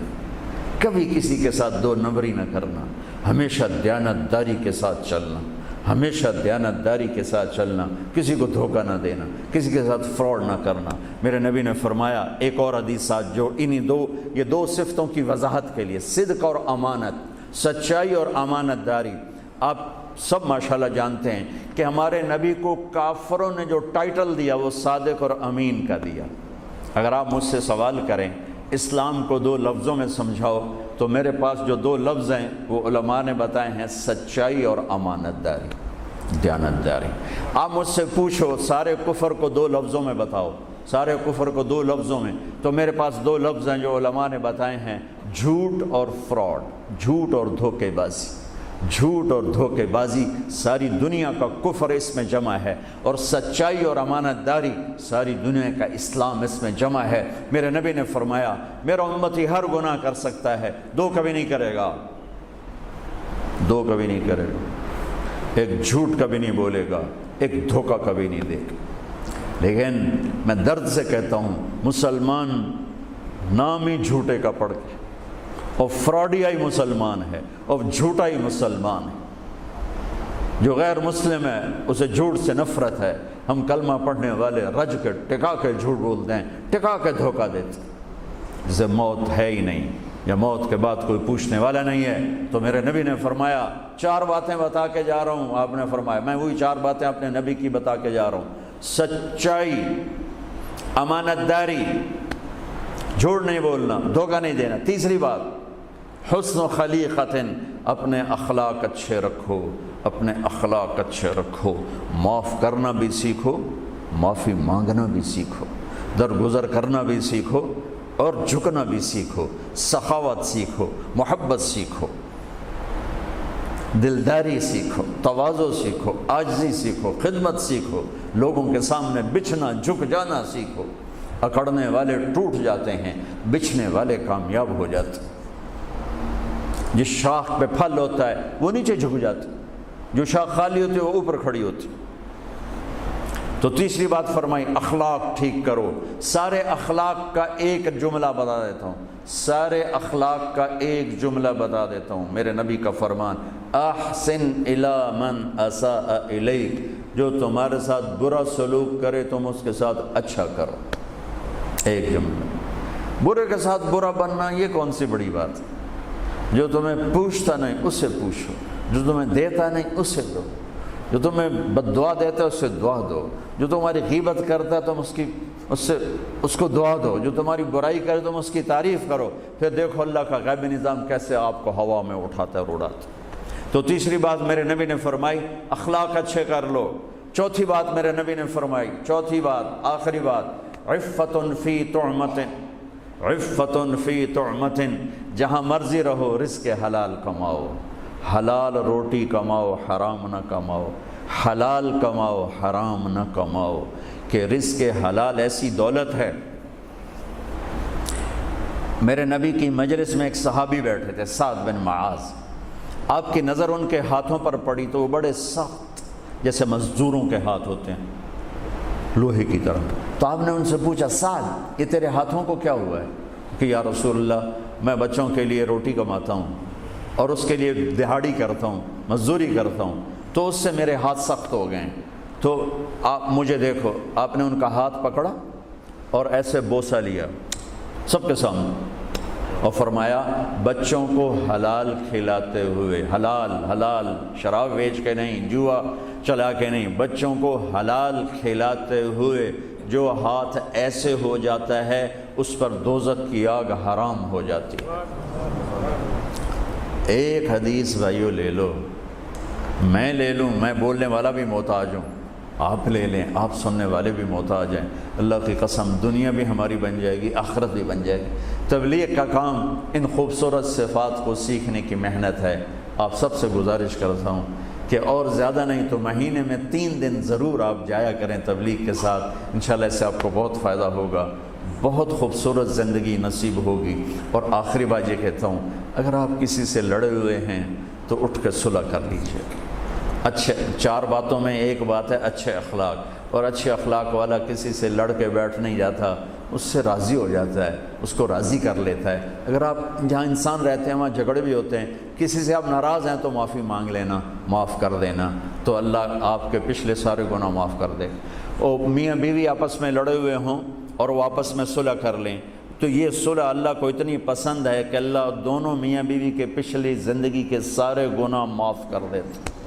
کبھی کسی کے ساتھ 2 نمبری نہ کرنا, ہمیشہ دیانتداری کے ساتھ چلنا, ہمیشہ دیانتداری کے ساتھ چلنا, کسی کو دھوکہ نہ دینا, کسی کے ساتھ فراڈ نہ کرنا. میرے نبی نے فرمایا ایک اور حدیث ساتھ جو یہ 2 صفتوں کی وضاحت کے لیے, صدق اور امانت, سچائی اور امانت داری. آپ سب ماشاءاللہ جانتے ہیں کہ ہمارے نبی کو کافروں نے جو ٹائٹل دیا وہ صادق اور امین کا دیا. اگر آپ مجھ سے سوال کریں اسلام کو 2 لفظوں میں سمجھاؤ تو میرے پاس جو 2 لفظ ہیں وہ علماء نے بتائے ہیں, سچائی اور امانت داری, دیانتداری. آپ مجھ سے پوچھو سارے کفر کو 2 لفظوں میں بتاؤ, سارے کفر کو 2 لفظوں میں, تو میرے پاس 2 لفظ ہیں جو علماء نے بتائے ہیں, جھوٹ اور فراڈ, جھوٹ اور دھوکے بازی. جھوٹ اور دھوکے بازی ساری دنیا کا کفر اس میں جمع ہے, اور سچائی اور امانت داری ساری دنیا کا اسلام اس میں جمع ہے. میرے نبی نے فرمایا میرا امتی ہر گناہ کر سکتا ہے, 2 کبھی نہیں کرے گا, 2 کبھی نہیں کرے گا. ایک جھوٹ کبھی نہیں بولے گا, ایک دھوکہ کبھی نہیں دے گا. لیکن میں درد سے کہتا ہوں مسلمان نام ہی جھوٹے کا پڑھ کے اور فراڈیائی مسلمان ہے اور جھوٹائی مسلمان ہے. جو غیر مسلم ہے اسے جھوٹ سے نفرت ہے. ہم کلمہ پڑھنے والے رج کے ٹکا کے جھوٹ بولتے ہیں, ٹکا کے دھوکہ دیتے ہیں. جسے موت ہے ہی نہیں یا موت کے بعد کوئی پوچھنے والا نہیں ہے. تو میرے نبی نے فرمایا 4 باتیں بتا کے جا رہا ہوں. آپ نے فرمایا میں وہی 4 باتیں اپنے نبی کی بتا کے جا رہا ہوں. سچائی, امانت داری, جھوٹ نہیں بولنا, دھوکہ نہیں دینا. تیسری بات حسن خلیقت, اپنے اخلاق اچھے رکھو, اپنے اخلاق اچھے رکھو. معاف کرنا بھی سیکھو, معافی مانگنا بھی سیکھو, درگزر کرنا بھی سیکھو اور جھکنا بھی سیکھو. سخاوت سیکھو, محبت سیکھو, دلداری سیکھو, تواضع سیکھو, عاجزی سیکھو, خدمت سیکھو, لوگوں کے سامنے بچھنا جھک جانا سیکھو. اکڑنے والے ٹوٹ جاتے ہیں, بچھنے والے کامیاب ہو جاتے ہیں. جس شاخ پہ پھل ہوتا ہے وہ نیچے جھک جاتی, جو شاخ خالی ہوتی ہے وہ اوپر کھڑی ہوتی. تو تیسری بات فرمائی اخلاق ٹھیک کرو. سارے اخلاق کا ایک جملہ بتا دیتا ہوں, سارے اخلاق کا ایک جملہ بتا دیتا ہوں. میرے نبی کا فرمان احسن الی من اساء الیک, جو تمہارے ساتھ برا سلوک کرے تم اس کے ساتھ اچھا کرو. ایک جملہ. برے کے ساتھ برا بننا یہ کون سی بڑی بات ہے؟ جو تمہیں پوچھتا نہیں اس سے پوچھو, جو تمہیں دیتا نہیں اس سے دو, جو تمہیں بد دعا دیتا ہے اس سے دعا دو, جو تمہاری غیبت کرتا ہے تم اس کو دعا دو, جو تمہاری برائی کرے تم اس کی تعریف کرو. پھر دیکھو اللہ کا غیبی نظام کیسے آپ کو ہوا میں اٹھاتا ہے اور اڑاتا ہے. تو تیسری بات میرے نبی نے فرمائی اخلاق اچھے کر لو۔ چوتھی بات میرے نبی نے فرمائی، چوتھی بات آخری بات، عفت فی طعمت، عفت فی طعمت، جہاں مرضی رہو رزق حلال کماؤ، حلال روٹی کماؤ، حرام نہ کماؤ، حلال کماؤ حرام نہ کماؤ، کہ رزق حلال ایسی دولت ہے۔ میرے نبی کی مجلس میں ایک صحابی بیٹھے تھے، سعد بن معاذ، آپ کی نظر ان کے ہاتھوں پر پڑی تو وہ بڑے سخت جیسے مزدوروں کے ہاتھ ہوتے ہیں، لوہے کی طرح۔ تو آپ نے ان سے پوچھا سعد یہ تیرے ہاتھوں کو کیا ہوا ہے؟ کہ یا رسول اللہ میں بچوں کے لیے روٹی کماتا ہوں اور اس کے لیے دہاڑی کرتا ہوں، مزدوری کرتا ہوں، تو اس سے میرے ہاتھ سخت ہو گئے ہیں، تو آپ مجھے دیکھو۔ آپ نے ان کا ہاتھ پکڑا اور ایسے بوسہ لیا سب کے سامنے اور فرمایا بچوں کو حلال کھلاتے ہوئے، حلال حلال، شراب بیچ کے نہیں، جوا چلا کے نہیں، بچوں کو حلال کھلاتے ہوئے جو ہاتھ ایسے ہو جاتا ہے اس پر دوزخ کی آگ حرام ہو جاتی ہے۔ ایک حدیث بھائیو لے لو، میں لے لوں، میں بولنے والا بھی محتاج ہوں، آپ لے لیں، آپ سننے والے بھی محتاج ہیں، اللہ کی قسم دنیا بھی ہماری بن جائے گی، آخرت بھی بن جائے گی۔ تبلیغ کا کام ان خوبصورت صفات کو سیکھنے کی محنت ہے۔ آپ سب سے گزارش کرتا ہوں کہ اور زیادہ نہیں تو مہینے میں 3 دن ضرور آپ جایا کریں تبلیغ کے ساتھ، انشاءاللہ اس سے آپ کو بہت فائدہ ہوگا، بہت خوبصورت زندگی نصیب ہوگی۔ اور آخری بات یہ کہتا ہوں، اگر آپ کسی سے لڑے ہوئے ہیں تو اٹھ کے صلح کر لیجیے۔ اچھے 4 باتوں میں ایک بات ہے اچھے اخلاق، اور اچھے اخلاق والا کسی سے لڑ کے بیٹھ نہیں جاتا، اس سے راضی ہو جاتا ہے، اس کو راضی کر لیتا ہے۔ اگر آپ جہاں انسان رہتے ہیں وہاں جھگڑے بھی ہوتے ہیں، کسی سے آپ ناراض ہیں تو معافی مانگ لینا، معاف کر دینا، تو اللہ آپ کے پچھلے سارے گناہ معاف کر دے۔ اور میاں بیوی آپس میں لڑے ہوئے ہوں اور وہ آپس میں صلح کر لیں تو یہ صلح اللہ کو اتنی پسند ہے کہ اللہ دونوں میاں بیوی کے پچھلی زندگی کے سارے گناہ معاف کر دیتے۔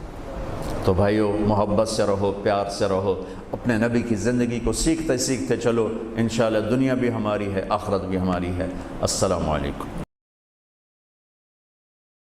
تو بھائیو محبت سے رہو، پیار سے رہو، اپنے نبی کی زندگی کو سیکھتے سیکھتے چلو، انشاءاللہ دنیا بھی ہماری ہے، آخرت بھی ہماری ہے۔ السلام علیکم۔